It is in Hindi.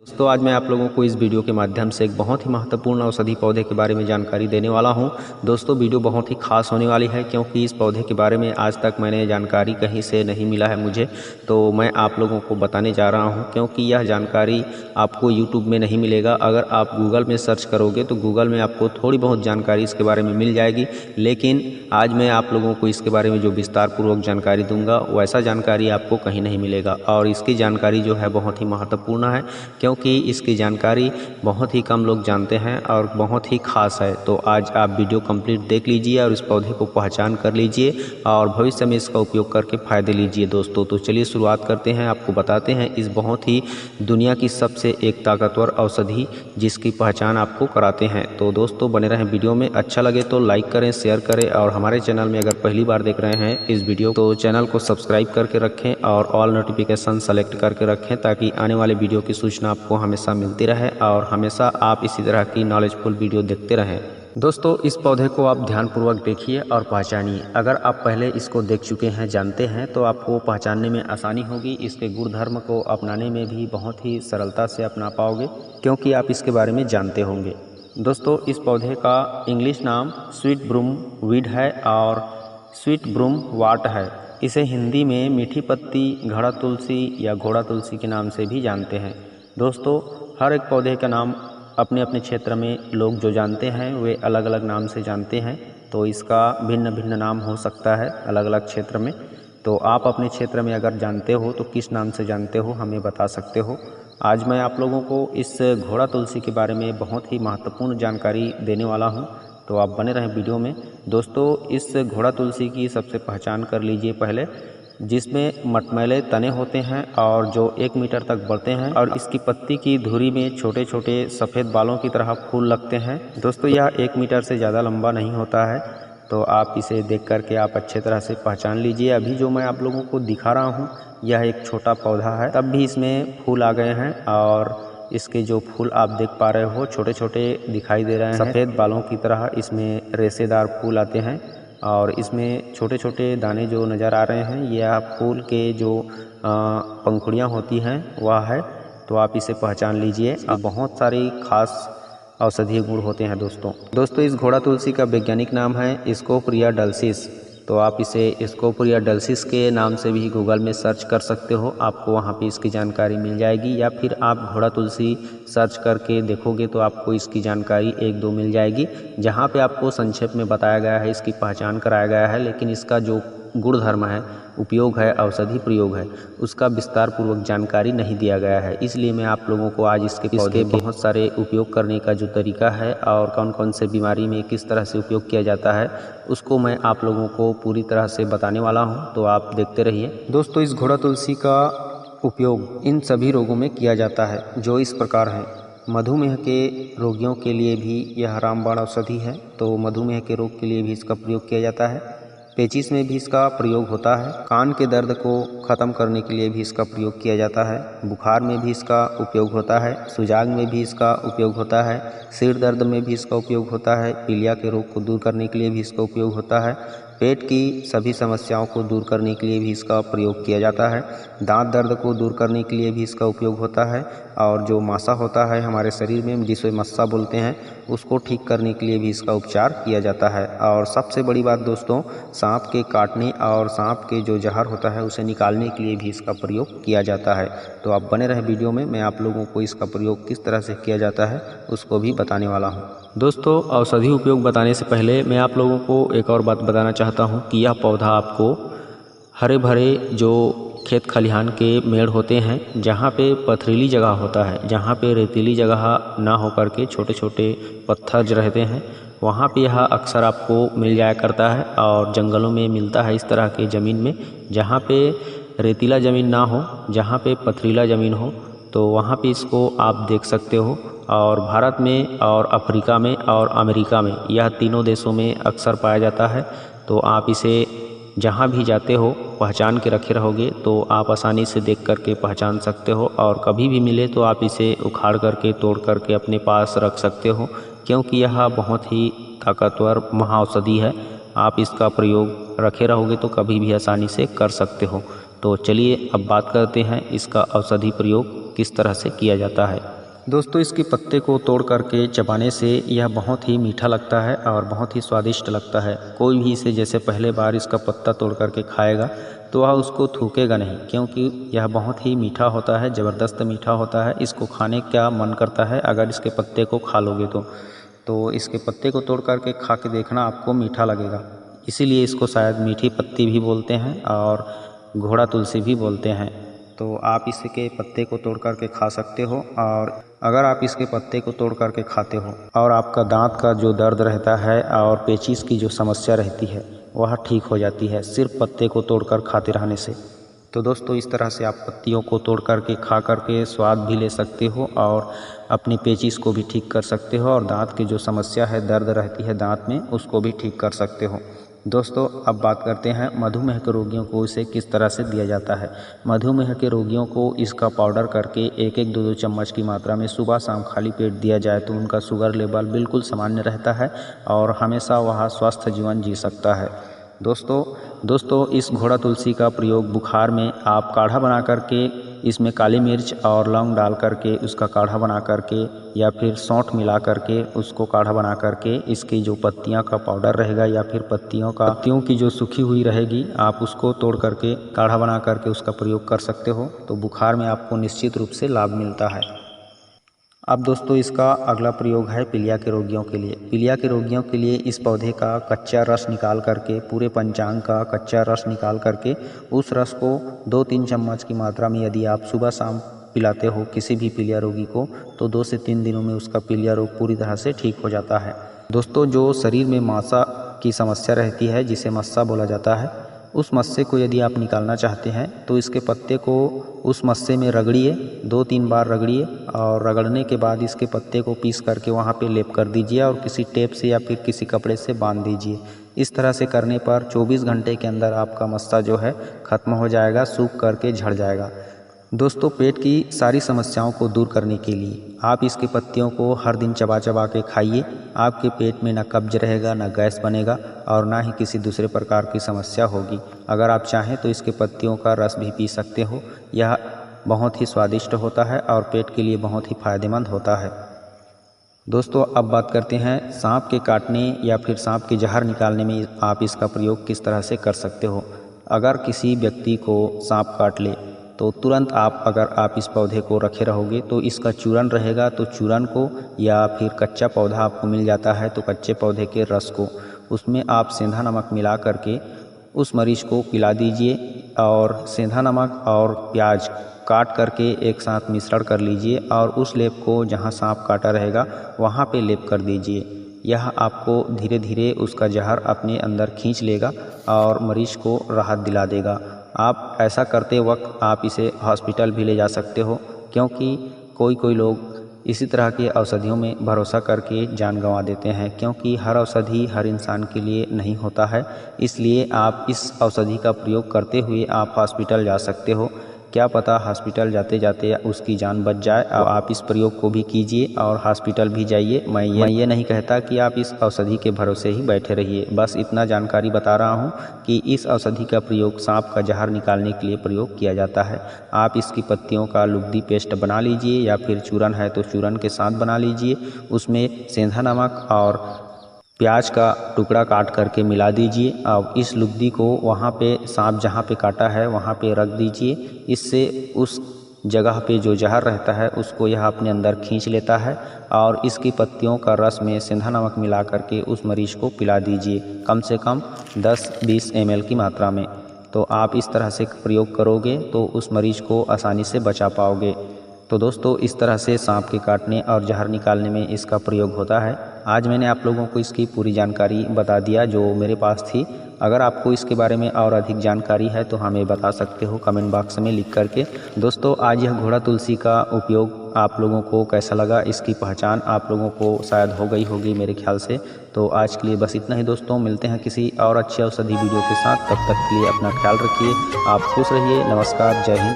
दोस्तों आज मैं आप लोगों को इस वीडियो के माध्यम से एक बहुत ही महत्वपूर्ण औषधि पौधे के बारे में जानकारी देने वाला हूं। दोस्तों वीडियो बहुत ही खास होने वाली है क्योंकि इस पौधे के बारे में आज तक मैंने जानकारी कहीं से नहीं मिला है मुझे, तो मैं आप लोगों को बताने जा रहा हूं क्योंकि यह जानकारी आपको यूट्यूब में नहीं मिलेगा। अगर आप गूगल में सर्च करोगे तो गूगल में आपको थोड़ी बहुत जानकारी इसके बारे में मिल जाएगी, लेकिन आज मैं आप लोगों को इसके बारे में जो विस्तार पूर्वक जानकारी दूंगा वैसा जानकारी आपको कहीं नहीं मिलेगा। और इसकी जानकारी जो है बहुत ही महत्वपूर्ण है क्योंकि इसकी जानकारी बहुत ही कम लोग जानते हैं और बहुत ही खास है। तो आज आप वीडियो कंप्लीट देख लीजिए और इस पौधे को पहचान कर लीजिए और भविष्य में इसका उपयोग करके फ़ायदे लीजिए दोस्तों। तो चलिए शुरुआत करते हैं, आपको बताते हैं इस बहुत ही दुनिया की सबसे एक ताकतवर औषधि जिसकी पहचान आपको कराते हैं। तो दोस्तों बने रहें वीडियो में, अच्छा लगे तो लाइक करें, शेयर करें और हमारे चैनल में अगर पहली बार देख रहे हैं इस वीडियो तो चैनल को सब्सक्राइब करके रखें और ऑल नोटिफिकेशन सेलेक्ट करके रखें ताकि आने वाले वीडियो की सूचना आपको हमेशा मिलती रहे और हमेशा आप इसी तरह की नॉलेजफुल वीडियो देखते रहें। दोस्तों इस पौधे को आप ध्यानपूर्वक देखिए और पहचानिए। अगर आप पहले इसको देख चुके हैं, जानते हैं, तो आपको पहचानने में आसानी होगी। इसके गुणधर्म को अपनाने में भी बहुत ही सरलता से अपना पाओगे क्योंकि आप इसके बारे में जानते होंगे। दोस्तों इस पौधे का इंग्लिश नाम स्वीट ब्रूम वीड है और स्वीट ब्रूम वाट है। इसे हिंदी में मीठी पत्ती, घड़ा तुलसी या घोड़ा तुलसी के नाम से भी जानते हैं। दोस्तों हर एक पौधे का नाम अपने अपने क्षेत्र में लोग जो जानते हैं वे अलग अलग नाम से जानते हैं, तो इसका भिन्न भिन्न नाम हो सकता है अलग अलग क्षेत्र में। तो आप अपने क्षेत्र में अगर जानते हो तो किस नाम से जानते हो हमें बता सकते हो। आज मैं आप लोगों को इस घोड़ा तुलसी के बारे में बहुत ही महत्वपूर्ण जानकारी देने वाला हूं, तो आप बने रहें वीडियो में। दोस्तों इस घोड़ा तुलसी की सबसे पहचान कर लीजिए पहले, जिसमें मटमैले तने होते हैं और जो 1 मीटर तक बढ़ते हैं और इसकी पत्ती की धुरी में छोटे छोटे सफ़ेद बालों की तरह फूल लगते हैं। दोस्तों यह 1 मीटर से ज़्यादा लंबा नहीं होता है, तो आप इसे देख करके आप अच्छे तरह से पहचान लीजिए। अभी जो मैं आप लोगों को दिखा रहा हूँ यह एक छोटा पौधा है, तब भी इसमें फूल आ गए हैं और इसके जो फूल आप देख पा रहे हो छोटे छोटे दिखाई दे रहे हैं, सफ़ेद बालों की तरह इसमें रेशेदार फूल आते हैं और इसमें छोटे छोटे दाने जो नज़र आ रहे हैं यह फूल के जो पंखुड़ियाँ होती हैं वह है, तो आप इसे पहचान लीजिए। बहुत सारी खास औषधीय गुण होते हैं दोस्तों इस घोड़ा तुलसी का वैज्ञानिक नाम है स्कोपोरिया डलसिस। तो आप इसे स्कोपोरिया डलसिस के नाम से भी गूगल में सर्च कर सकते हो, आपको वहाँ पे इसकी जानकारी मिल जाएगी। या फिर आप घोड़ा तुलसी सर्च करके देखोगे तो आपको इसकी जानकारी 1-2 मिल जाएगी, जहाँ पे आपको संक्षेप में बताया गया है, इसकी पहचान कराया गया है, लेकिन इसका जो गुणधर्म है, उपयोग है, औषधि प्रयोग है, उसका विस्तार पूर्वक जानकारी नहीं दिया गया है। इसलिए मैं आप लोगों को आज इसके बहुत सारे उपयोग करने का जो तरीका है और कौन कौन से बीमारी में किस तरह से उपयोग किया जाता है उसको मैं आप लोगों को पूरी तरह से बताने वाला हूं, तो आप देखते रहिए। दोस्तों इस घोड़ा तुलसी का उपयोग इन सभी रोगों में किया जाता है जो इस प्रकार हैं। मधुमेह के रोगियों के लिए भी यह रामबाण औषधि है, तो मधुमेह के रोग के लिए भी इसका प्रयोग किया जाता है। पेचिश में भी इसका प्रयोग होता है। कान के दर्द को ख़त्म करने के लिए भी इसका प्रयोग किया जाता है। बुखार में भी इसका उपयोग होता है। सुजाग में भी इसका उपयोग होता है। सिर दर्द में भी इसका उपयोग होता है। पीलिया के रोग को दूर करने के लिए भी इसका उपयोग होता है। पेट की सभी समस्याओं को दूर करने के लिए भी इसका प्रयोग किया जाता है। दांत दर्द को दूर करने के लिए भी इसका उपयोग होता है और जो मासा होता है हमारे शरीर में जिसे मस्सा बोलते हैं उसको ठीक करने के लिए भी इसका उपचार किया जाता है। और सबसे बड़ी बात दोस्तों, सांप के काटने और सांप के जो जहर होता है उसे निकालने के लिए भी इसका प्रयोग किया जाता है। तो आप बने रहे वीडियो में, मैं आप लोगों को इसका प्रयोग किस तरह से किया जाता है उसको भी बताने वाला हूँ। दोस्तों औषधि उपयोग बताने से पहले मैं आप लोगों को एक और बात बताना चाहता हूँ कि यह पौधा आपको हरे भरे जो खेत खलिहान के मेड़ होते हैं, जहाँ पे पथरीली जगह होता है, जहाँ पे रेतीली जगह ना हो करके छोटे छोटे पत्थर जो रहते हैं वहाँ पे यह अक्सर आपको मिल जाया करता है और जंगलों में मिलता है इस तरह के ज़मीन में। जहाँ पे रेतीला ज़मीन ना हो, जहाँ पे पथरीला ज़मीन हो, तो वहाँ पे इसको आप देख सकते हो। और भारत में और अफ्रीका में और अमेरिका में यह तीनों देशों में अक्सर पाया जाता है। तो आप इसे जहाँ भी जाते हो पहचान के रखे रहोगे तो आप आसानी से देख करके पहचान सकते हो और कभी भी मिले तो आप इसे उखाड़ करके तोड़ करके अपने पास रख सकते हो, क्योंकि यह बहुत ही ताकतवर महाऔषधि है। आप इसका प्रयोग रखे रहोगे तो कभी भी आसानी से कर सकते हो। तो चलिए अब बात करते हैं इसका औषधि प्रयोग किस तरह से किया जाता है। दोस्तों, इसके पत्ते को तोड़ करके चबाने से यह बहुत ही मीठा लगता है और बहुत ही स्वादिष्ट लगता है। कोई भी इसे जैसे पहले बार इसका पत्ता तोड़ करके खाएगा तो वह उसको थूकेगा नहीं, क्योंकि यह बहुत ही मीठा होता है, ज़बरदस्त मीठा होता है। इसको खाने का मन करता है अगर इसके पत्ते को खा लोगे तो इसके पत्ते को तोड़ करके खा के देखना, आपको मीठा लगेगा। इसीलिए इसको शायद मीठी पत्ती भी बोलते हैं और घोड़ा तुलसी भी बोलते हैं। तो आप इसके पत्ते को तोड़ करके खा सकते हो, और अगर आप इसके पत्ते को तोड़ करके खाते हो और आपका दांत का जो दर्द रहता है और पेचिश की जो समस्या रहती है वह ठीक हो जाती है सिर्फ पत्ते को तोड़कर खाते रहने से। तो दोस्तों, इस तरह से आप पत्तियों को तोड़ करके खा करके स्वाद भी ले सकते हो और अपनी पेचिश को भी ठीक कर सकते हो, और दांत की जो समस्या है, दर्द रहती है दांत में, उसको भी ठीक कर सकते हो। दोस्तों, अब बात करते हैं मधुमेह के रोगियों को इसे किस तरह से दिया जाता है। मधुमेह के रोगियों को इसका पाउडर करके 1-1, 2-2 चम्मच की मात्रा में सुबह शाम खाली पेट दिया जाए तो उनका शुगर लेवल बिल्कुल सामान्य रहता है और हमेशा वह स्वस्थ जीवन जी सकता है। दोस्तों, इस घोड़ा तुलसी का प्रयोग बुखार में आप काढ़ा बना करके इसमें काली मिर्च और लौंग डाल करके उसका काढ़ा बना करके, या फिर सौंठ मिला करके उसको काढ़ा बना करके, इसकी जो पत्तियां का पाउडर रहेगा या फिर पत्तियों की जो सूखी हुई रहेगी, आप उसको तोड़ करके काढ़ा बना करके उसका प्रयोग कर सकते हो। तो बुखार में आपको निश्चित रूप से लाभ मिलता है। अब दोस्तों, इसका अगला प्रयोग है पीलिया के रोगियों के लिए। पीलिया के रोगियों के लिए इस पौधे का कच्चा रस निकाल करके, पूरे पंचांग का कच्चा रस निकाल करके, उस रस को 2-3 चम्मच की मात्रा में यदि आप सुबह शाम पिलाते हो किसी भी पीलिया रोगी को, तो 2 से 3 दिनों में उसका पीलिया रोग पूरी तरह से ठीक हो जाता है। दोस्तों, जो शरीर में मासा की समस्या रहती है, जिसे मस्सा बोला जाता है, उस मस्से को यदि आप निकालना चाहते हैं तो इसके पत्ते को उस मस्से में रगड़िए, 2-3 बार रगड़िए, और रगड़ने के बाद इसके पत्ते को पीस करके वहाँ पे लेप कर दीजिए और किसी टेप से या फिर किसी कपड़े से बांध दीजिए। इस तरह से करने पर 24 घंटे के अंदर आपका मस्सा जो है ख़त्म हो जाएगा, सूख करके झड़ जाएगा। दोस्तों, पेट की सारी समस्याओं को दूर करने के लिए आप इसकी पत्तियों को हर दिन चबा चबा के खाइए। आपके पेट में ना कब्ज रहेगा, ना गैस बनेगा और ना ही किसी दूसरे प्रकार की समस्या होगी। अगर आप चाहें तो इसके पत्तियों का रस भी पी सकते हो। यह बहुत ही स्वादिष्ट होता है और पेट के लिए बहुत ही फायदेमंद होता है। दोस्तों, अब बात करते हैं सांप के काटने या फिर सांप के जहर निकालने में आप इसका प्रयोग किस तरह से कर सकते हो। अगर किसी व्यक्ति को सांप काट ले तो तुरंत अगर आप इस पौधे को रखे रहोगे तो इसका चूरन रहेगा, तो चूरन को, या फिर कच्चा पौधा आपको मिल जाता है तो कच्चे पौधे के रस को, उसमें आप सेंधा नमक मिला करके उस मरीज को पिला दीजिए, और सेंधा नमक और प्याज काट करके एक साथ मिश्रण कर लीजिए और उस लेप को जहाँ सांप काटा रहेगा वहाँ पे लेप कर दीजिए। यह आपको धीरे धीरे उसका जहर अपने अंदर खींच लेगा और मरीज को राहत दिला देगा। आप ऐसा करते वक्त आप इसे हॉस्पिटल भी ले जा सकते हो, क्योंकि कोई लोग इसी तरह के औषधियों में भरोसा करके जान गंवा देते हैं, क्योंकि हर औषधि हर इंसान के लिए नहीं होता है। इसलिए आप इस औषधि का प्रयोग करते हुए आप हॉस्पिटल जा सकते हो। क्या पता हॉस्पिटल जाते जाते उसकी जान बच जाए। और आप इस प्रयोग को भी कीजिए और हॉस्पिटल भी जाइए। मैं ये नहीं कहता कि आप इस औषधि के भरोसे ही बैठे रहिए, बस इतना जानकारी बता रहा हूँ कि इस औषधि का प्रयोग सांप का जहर निकालने के लिए प्रयोग किया जाता है। आप इसकी पत्तियों का लुगदी पेस्ट बना लीजिए, या फिर चूरन है तो चूरन के साथ बना लीजिए, उसमें सेंधा नमक और प्याज का टुकड़ा काट करके मिला दीजिए। अब इस लुगदी को वहाँ पे सांप जहाँ पे काटा है वहाँ पे रख दीजिए। इससे उस जगह पे जो जहर रहता है उसको यह अपने अंदर खींच लेता है, और इसकी पत्तियों का रस में सेंधा नमक मिला करके उस मरीज को पिला दीजिए, कम से कम 10-20 ml की मात्रा में। तो आप इस तरह से प्रयोग करोगे तो उस मरीज को आसानी से बचा पाओगे। तो दोस्तों, इस तरह से सांप के काटने और जहर निकालने में इसका प्रयोग होता है। आज मैंने आप लोगों को इसकी पूरी जानकारी बता दिया जो मेरे पास थी। अगर आपको इसके बारे में और अधिक जानकारी है तो हमें बता सकते हो कमेंट बॉक्स में लिख करके। दोस्तों, आज यह घोड़ा तुलसी का उपयोग आप लोगों को कैसा लगा, इसकी पहचान आप लोगों को शायद हो गई होगी मेरे ख्याल से। तो आज के लिए बस इतना ही दोस्तों, मिलते हैं किसी और अच्छे औषधि वीडियो के साथ। तब तक के लिए अपना ख्याल रखिए, आप खुश रहिए। नमस्कार, जय हिंद।